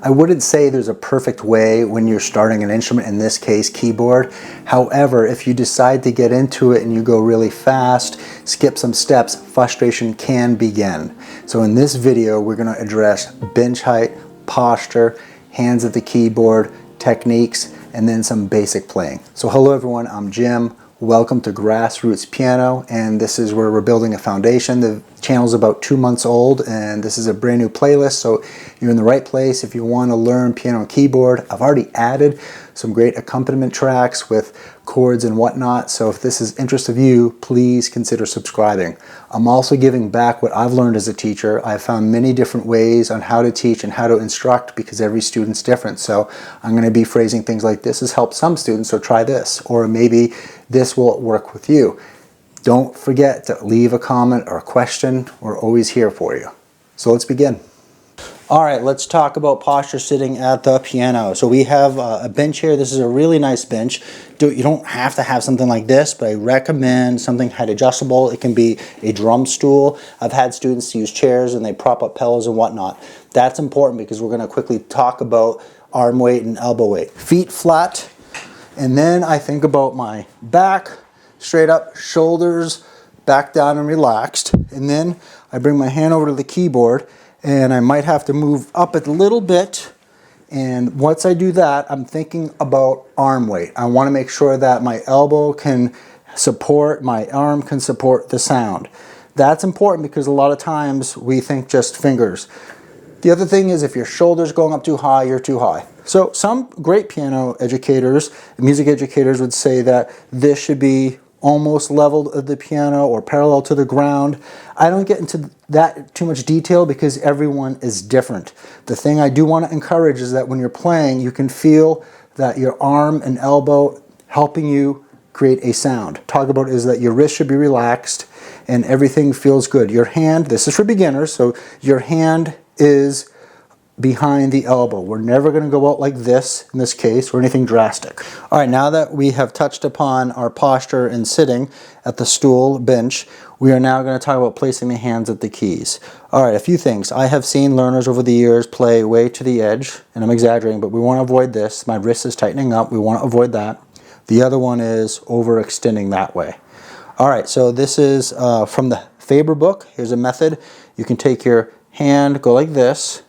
I wouldn't say there's a perfect way when you're starting an instrument, in this case keyboard. However, if you decide to get into it and you go really fast, skip some steps, frustration can begin. So in this video, we're going to address bench height, posture, hands at the keyboard, techniques, and then some basic playing. So hello everyone, I'm Jim. Welcome to Grassroots Piano, and this is where we're building a foundation. The channel's about 2 months old, and this is a brand new playlist, so you're in the right place if you want to learn piano and keyboard. I've already added some great accompaniment tracks with chords and whatnot, so if this is interest of you, please consider subscribing. I'm also giving back what I've learned as a teacher. I've found many different ways on how to teach and how to instruct because every student's different. So I'm going to be phrasing things like, this has helped some students, so try this, or maybe this will work with you. Don't forget to leave a comment or a question. We're always here for you. So let's begin. All right, let's talk about posture sitting at the piano. So we have a bench here. This is a really nice bench. You don't have to have something like this, but I recommend something height adjustable. It can be a drum stool. I've had students use chairs and they prop up pillows and whatnot. That's important because we're going to quickly talk about arm weight and elbow weight. Feet flat, and then I think about my back, straight up, shoulders back down and relaxed. And then I bring my hand over to the keyboard, and I might have to move up a little bit. And once I do that, I'm thinking about arm weight. I want to make sure that my elbow can support, my arm can support the sound. That's important because a lot of times we think just fingers. The other thing is if your shoulder's going up too high, you're too high. So some great piano educators, music educators would say that this should be almost level at the piano or parallel to the ground. I don't get into that too much detail because everyone is different. The thing I do want to encourage is that when you're playing, you can feel that your arm and elbow helping you create a toug. Talk about is that your wrist should be relaxed and everything feels good. Your hand, this is for beginners, so your hand is behind the elbow. We're never going to go out like this in this case or anything drastic. All right, now that we have touched upon our posture and sitting at the stool bench, we are now going to talk about placing the hands at the keys. All right, a few things. I have seen learners over the years play way to the edge, and I'm exaggerating, but we want to avoid this. My wrist is tightening up. We want to avoid that. The other one is overextending that way. All right, so this is from the Faber book. Here's a method. You can take your hand, go like this,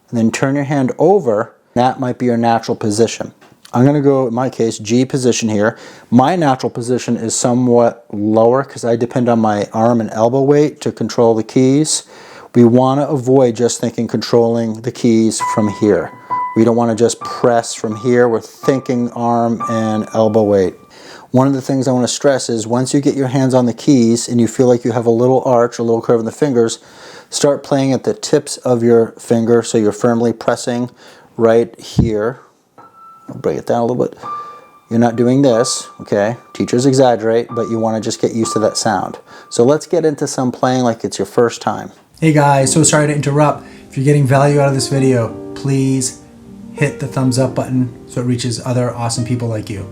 and then turn your hand over. That might be your natural position. I'm going to go, in my case, G position here. My natural position is somewhat lower because I depend on my arm and elbow weight to control the keys. We want to avoid just thinking controlling the keys from here. We don't want to just press from here. We're thinking arm and elbow weight. One of the things I want to stress is once you get your hands on the keys and you feel like you have a little arch, a little curve in the fingers, start playing at the tips of your finger so you're firmly pressing right here. I'll bring it down a little bit. You're not doing this, okay? Teachers exaggerate, but you want to just get used to that sound. So let's get into some playing like it's your first time. Hey guys, so sorry to interrupt. If you're getting value out of this video, please hit the thumbs up button so it reaches other awesome people like you.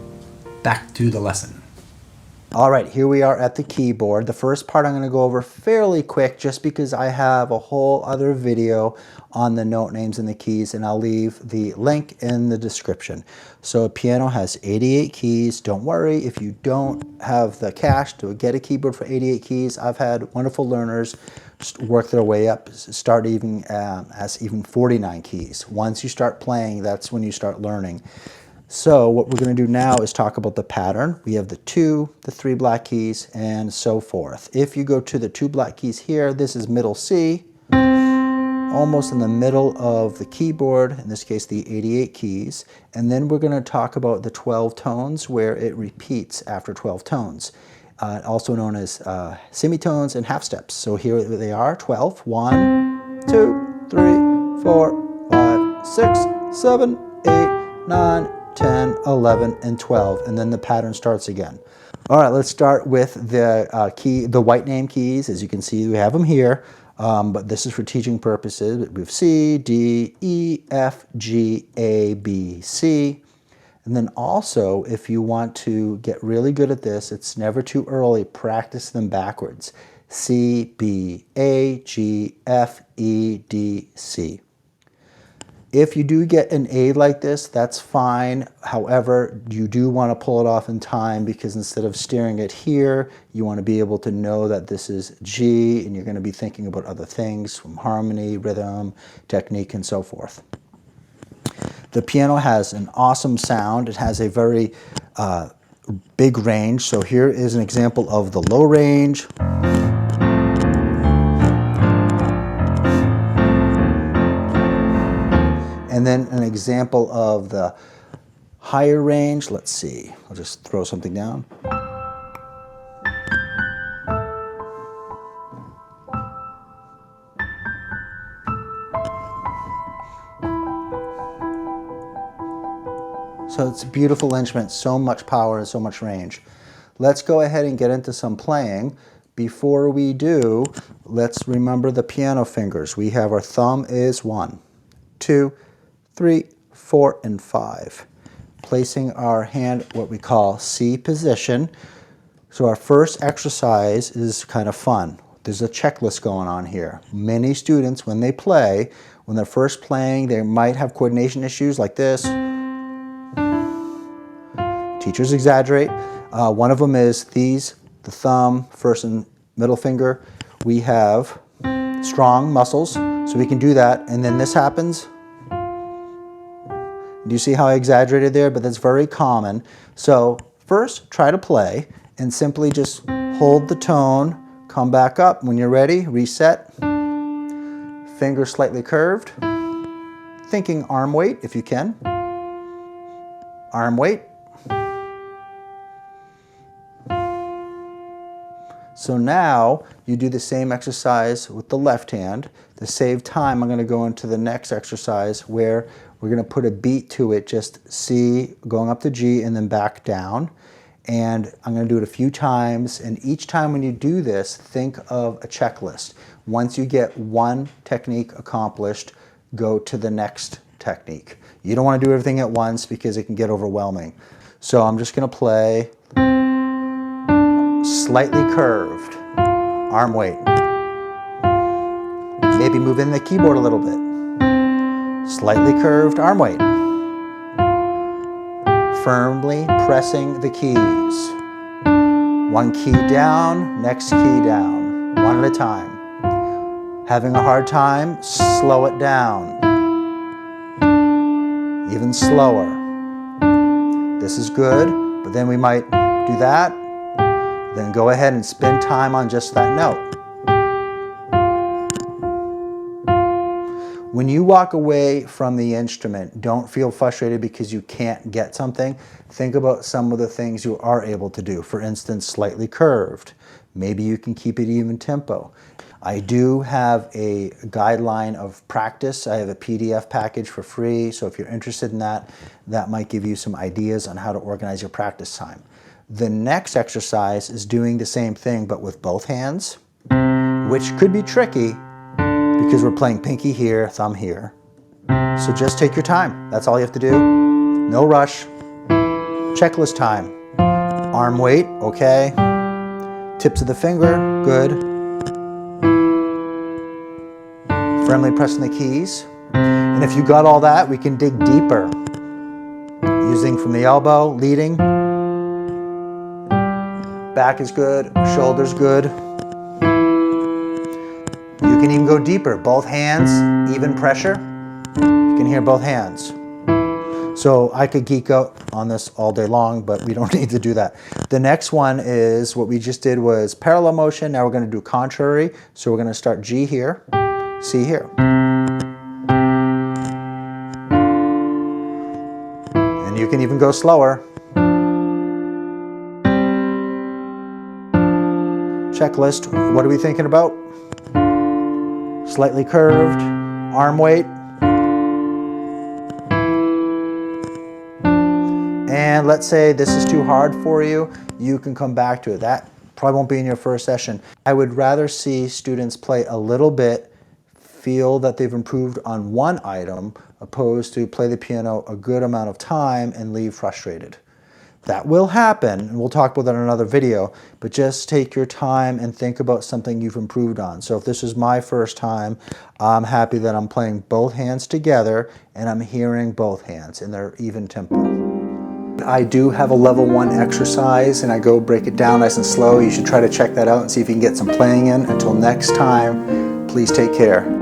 Back to the lesson. All right, here we are at the keyboard. The first part I'm going to go over fairly quick just because I have a whole other video on the note names and the keys, and I'll leave the link in the description. So a piano has 88 keys. Don't worry if you don't have the cash to get a keyboard for 88 keys. I've had wonderful learners work their way up, start even as even 49 keys. Once you start playing, that's when you start learning. So what we're going to do now is talk about the pattern. We have the 2, the 3 black keys, and so forth. If you go to the 2 black keys here, this is middle C, almost in the middle of the keyboard, in this case the 88 keys. And then we're going to talk about the 12 tones where it repeats after 12 tones, also known as semitones and half steps. So here they are, 12. 1, 2, 3, 4, 5, 6, 7, 8, 9, 10, 11, and 12, and then the pattern starts again. All right, let's start with the white name keys. As you can see, we have them here, but this is for teaching purposes. We have C, D, E, F, G, A, B, C. And then also, if you want to get really good at this, it's never too early, practice them backwards. C, B, A, G, F, E, D, C. If you do get an aid like this, that's fine. However, you do want to pull it off in time, because instead of steering it here, you want to be able to know that this is G, and you're going to be thinking about other things from harmony, rhythm, technique, and so forth. The piano has an awesome sound. It has a very big range. So here is an example of the low range. And then an example of the higher range. Let's see, I'll just throw something down. So it's a beautiful instrument, so much power and so much range. Let's go ahead and get into some playing. Before we do, let's remember the piano fingers. We have our thumb is 1, 2, 3, 4, and 5. Placing our hand what we call C position. So our first exercise is kind of fun. There's a checklist going on here. Many students, when they play, when they're first playing, they might have coordination issues like this. Teachers exaggerate. One of them is these, the thumb, first and middle finger. We have strong muscles, so we can do that. And then this happens. Do you see how I exaggerated there? But that's very common. So first, try to play and simply just hold the tone, come back up. When you're ready, reset. Fingers slightly curved. Thinking arm weight if you can. Arm weight. So now you do the same exercise with the left hand. To save time, I'm going to go into the next exercise where we're going to put a beat to it, just C going up to G and then back down. And I'm going to do it a few times, and each time when you do this, think of a checklist. Once you get one technique accomplished, go to the next technique. You don't want to do everything at once because it can get overwhelming. So I'm just going to play slightly curved, arm weight. Maybe move in the keyboard a little bit. Slightly curved, arm weight. Firmly pressing the keys. One key down, next key down, one at a time. Having a hard time, slow it down. Even slower. This is good, but then we might do that. Then go ahead and spend time on just that note. When you walk away from the instrument, don't feel frustrated because you can't get something. Think about some of the things you are able to do. For instance, slightly curved. Maybe you can keep it even tempo. I do have a guideline of practice. I have a PDF package for free, so if you're interested in that, that might give you some ideas on how to organize your practice time. The next exercise is doing the same thing but with both hands, which could be tricky because we're playing pinky here, thumb here. So just take your time. That's all you have to do. No rush. Checklist time. Arm weight, okay. Tips of the finger, good. Firmly pressing the keys. And if you got all that, we can dig deeper. Using from the elbow, leading. Back is good, shoulders good. You can even go deeper. Both hands, even pressure. You can hear both hands. So I could geek out on this all day long, but we don't need to do that. The next one is, what we just did was parallel motion. Now we're going to do contrary. So we're going to start G here, C here. And you can even go slower. Checklist, what are we thinking about? Slightly curved, arm weight. And let's say this is too hard for you, you can come back to it. That probably won't be in your first session. I would rather see students play a little bit, feel that they've improved on one item, opposed to play the piano a good amount of time and leave frustrated. That will happen, and we'll talk about that in another video, but just take your time and think about something you've improved on. So if this is my first time, I'm happy that I'm playing both hands together and I'm hearing both hands in their even tempo. I do have a level 1 exercise and I go break it down nice and slow. You should try to check that out and see if you can get some playing in. Until next time, please take care.